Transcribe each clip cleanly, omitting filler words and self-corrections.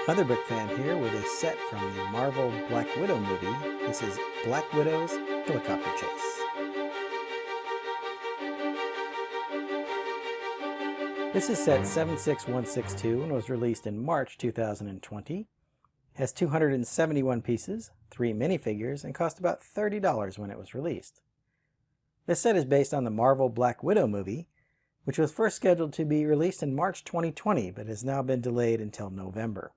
Otherbook fan here with a set from the Marvel Black Widow movie. This is Black Widow's Helicopter Chase. This is set 76162 and was released in March 2020. Has 271 pieces, 3 minifigures, and cost about $30 when it was released. This set is based on the Marvel Black Widow movie, which was first scheduled to be released in March 2020, but has now been delayed until November.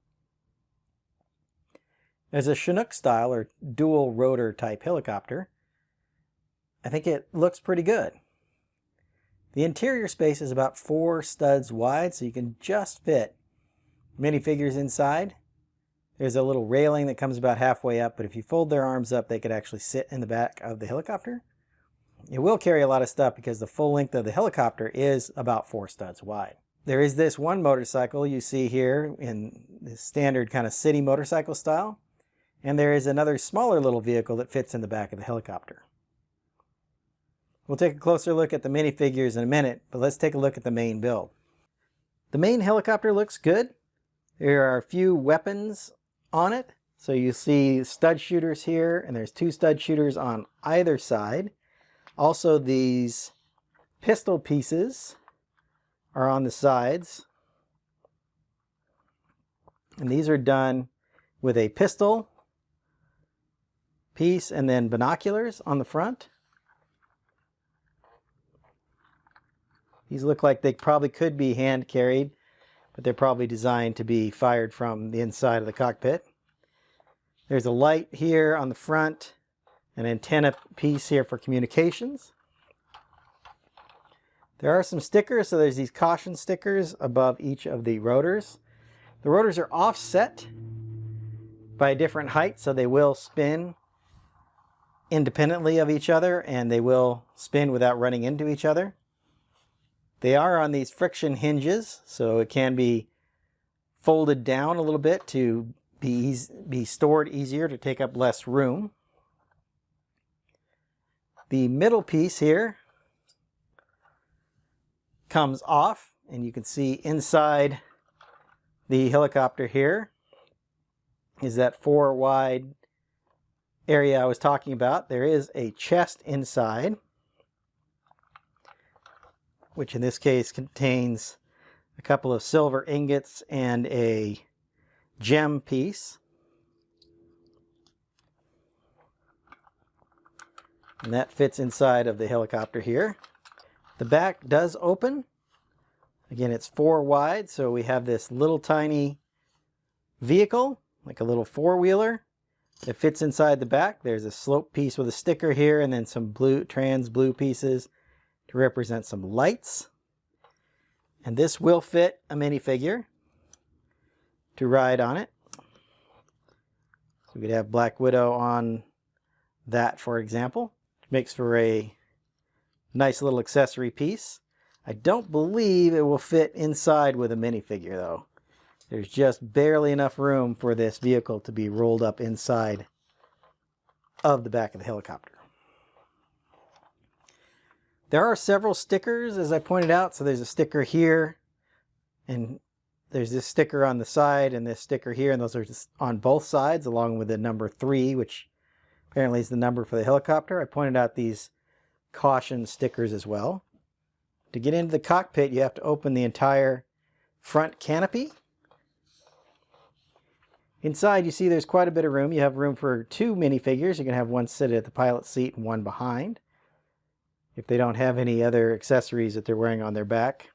There's a Chinook style or dual rotor type helicopter. I think it looks pretty good. The interior space is about 4 studs wide, so you can just fit minifigures inside. There's a little railing that comes about halfway up, but if you fold their arms up, they could actually sit in the back of the helicopter. It will carry a lot of stuff because the full length of the helicopter is about 4 studs wide. There is this one motorcycle you see here in the standard kind of city motorcycle style. And there is another smaller little vehicle that fits in the back of the helicopter. We'll take a closer look at the minifigures in a minute, but let's take a look at the main build. The main helicopter looks good. There are a few weapons on it. So you see stud shooters here, and there's 2 stud shooters on either side. Also, these pistol pieces are on the sides. And these are done with a pistol piece and then binoculars on the front. These look like they probably could be hand carried, but they're probably designed to be fired from the inside of the cockpit. There's a light here on the front, an antenna piece here for communications. There are some stickers, so there's these caution stickers above each of the rotors. The rotors are offset by a different height, so they will spin independently of each other, and they will spin without running into each other. They are on these friction hinges, so it can be folded down a little bit to be stored easier, to take up less room. The middle piece here comes off, and you can see inside the helicopter here is that 4 wide area I was talking about. There is a chest inside, which in this case contains a couple of silver ingots and a gem piece. And that fits inside of the helicopter here. The back does open. Again, it's 4 wide, so we have this little tiny vehicle, like a little 4-wheeler. It fits inside the back. There's a slope piece with a sticker here, and then some trans blue pieces to represent some lights. And this will fit a minifigure to ride on it. So we could have Black Widow on that, for example. It makes for a nice little accessory piece. I don't believe it will fit inside with a minifigure, though. There's just barely enough room for this vehicle to be rolled up inside of the back of the helicopter. There are several stickers, as I pointed out. So there's a sticker here, and there's this sticker on the side, and this sticker here, and those are just on both sides, along with the number 3, which apparently is the number for the helicopter. I pointed out these caution stickers as well. To get into the cockpit, you have to open the entire front canopy. Inside, you see there's quite a bit of room. You have room for 2 minifigures. You can have one sit at the pilot's seat and one behind, if they don't have any other accessories that they're wearing on their back.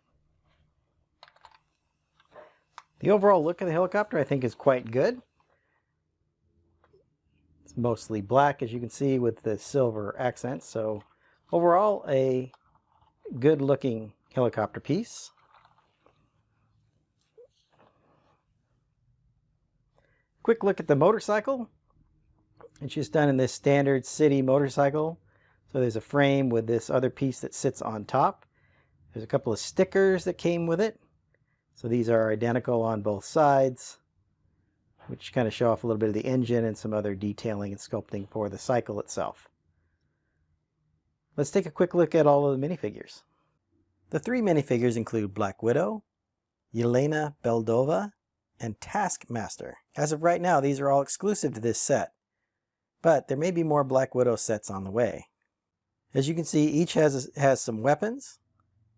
The overall look of the helicopter, I think, is quite good. It's mostly black, as you can see, with the silver accents. So overall, a good-looking helicopter piece. Quick look at the motorcycle. It's just done in this standard city motorcycle. So there's a frame with this other piece that sits on top. There's a couple of stickers that came with it. So these are identical on both sides, which kind of show off a little bit of the engine and some other detailing and sculpting for the cycle itself. Let's take a quick look at all of the minifigures. The 3 minifigures include Black Widow, Yelena Beldova, and Taskmaster. As of right now, these are all exclusive to this set, but there may be more Black Widow sets on the way. As you can see, each has some weapons.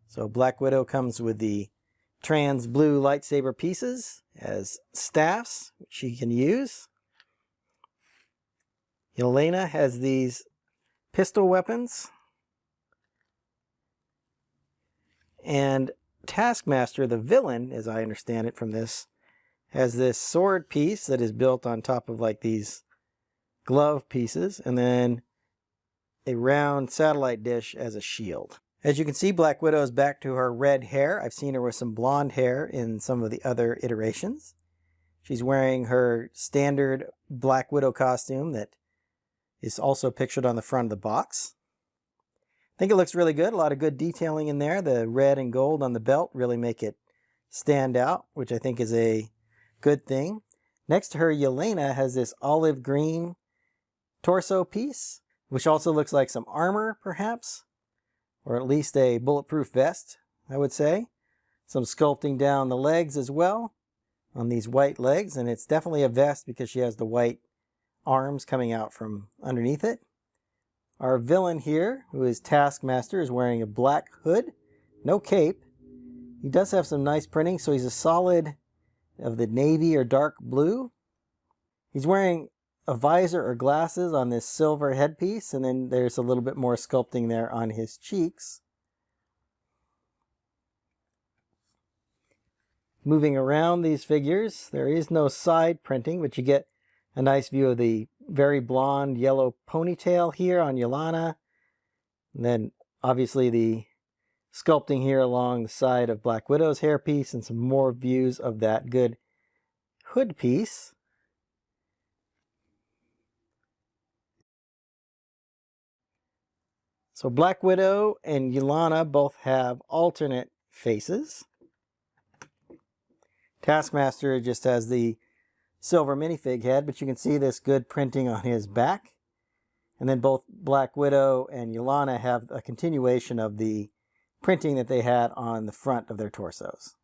So Black Widow comes with the trans blue lightsaber pieces as staffs, which she can use. Yelena has these pistol weapons. And Taskmaster, the villain, as I understand it from this, has this sword piece that is built on top of like these glove pieces, and then a round satellite dish as a shield. As you can see, Black Widow is back to her red hair. I've seen her with some blonde hair in some of the other iterations. She's wearing her standard Black Widow costume that is also pictured on the front of the box. I think it looks really good. A lot of good detailing in there. The red and gold on the belt really make it stand out, which I think is a good thing. Next to her, Yelena has this olive green torso piece, which also looks like some armor, perhaps, or at least a bulletproof vest, I would say. Some sculpting down the legs as well, on these white legs, and it's definitely a vest because she has the white arms coming out from underneath it. Our villain here, who is Taskmaster, is wearing a black hood, no cape. He does have some nice printing, so he's a solid of the navy or dark blue. He's wearing a visor or glasses on this silver headpiece, and then there's a little bit more sculpting there on his cheeks. Moving around these figures, there is no side printing, but you get a nice view of the very blonde yellow ponytail here on Yelena. And then obviously the sculpting here along the side of Black Widow's hairpiece, and some more views of that good hood piece. So Black Widow and Yelena both have alternate faces. Taskmaster just has the silver minifig head, but you can see this good printing on his back. And then both Black Widow and Yelena have a continuation of the printing that they had on the front of their torsos.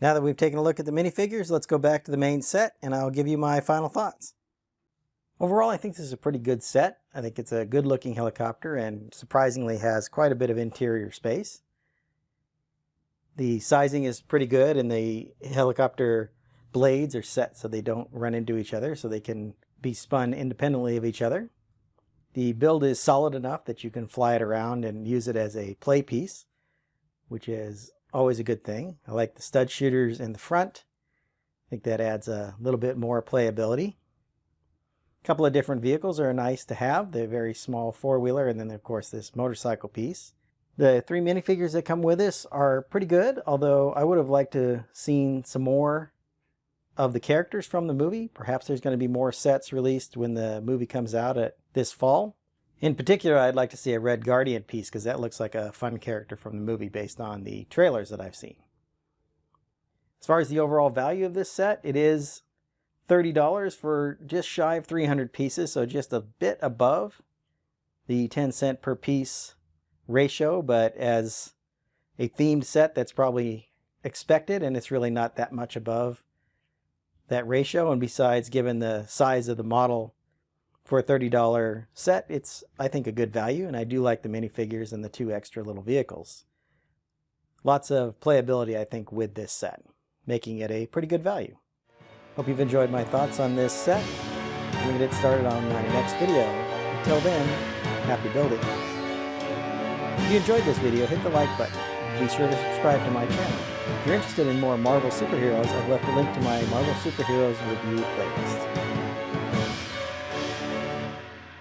Now that we've taken a look at the minifigures, let's go back to the main set and I'll give you my final thoughts. Overall, I think this is a pretty good set. I think it's a good looking helicopter and surprisingly has quite a bit of interior space. The sizing is pretty good, and the helicopter blades are set so they don't run into each other, so they can be spun independently of each other. The build is solid enough that you can fly it around and use it as a play piece, which is always a good thing. I like the stud shooters in the front. I think that adds a little bit more playability. A couple of different vehicles are nice to have. The very small four-wheeler, and then of course this motorcycle piece. The 3 minifigures that come with this are pretty good, although I would have liked to seen some more of the characters from the movie. Perhaps there's going to be more sets released when the movie comes out this fall. In particular, I'd like to see a Red Guardian piece because that looks like a fun character from the movie based on the trailers that I've seen. As far as the overall value of this set, it is $30 for just shy of 300 pieces, so just a bit above the 10 cent per piece ratio, but as a themed set, that's probably expected, and it's really not that much above that ratio. And besides, given the size of the model for a $30 set, it's, I think, a good value, and I do like the minifigures and the 2 extra little vehicles. Lots of playability, I think, with this set, making it a pretty good value. Hope you've enjoyed my thoughts on this set. I'm going to get started on my next video. Until then, happy building. If you enjoyed this video, hit the like button. Be sure to subscribe to my channel. If you're interested in more Marvel superheroes, I've left a link to my Marvel Superheroes review playlist.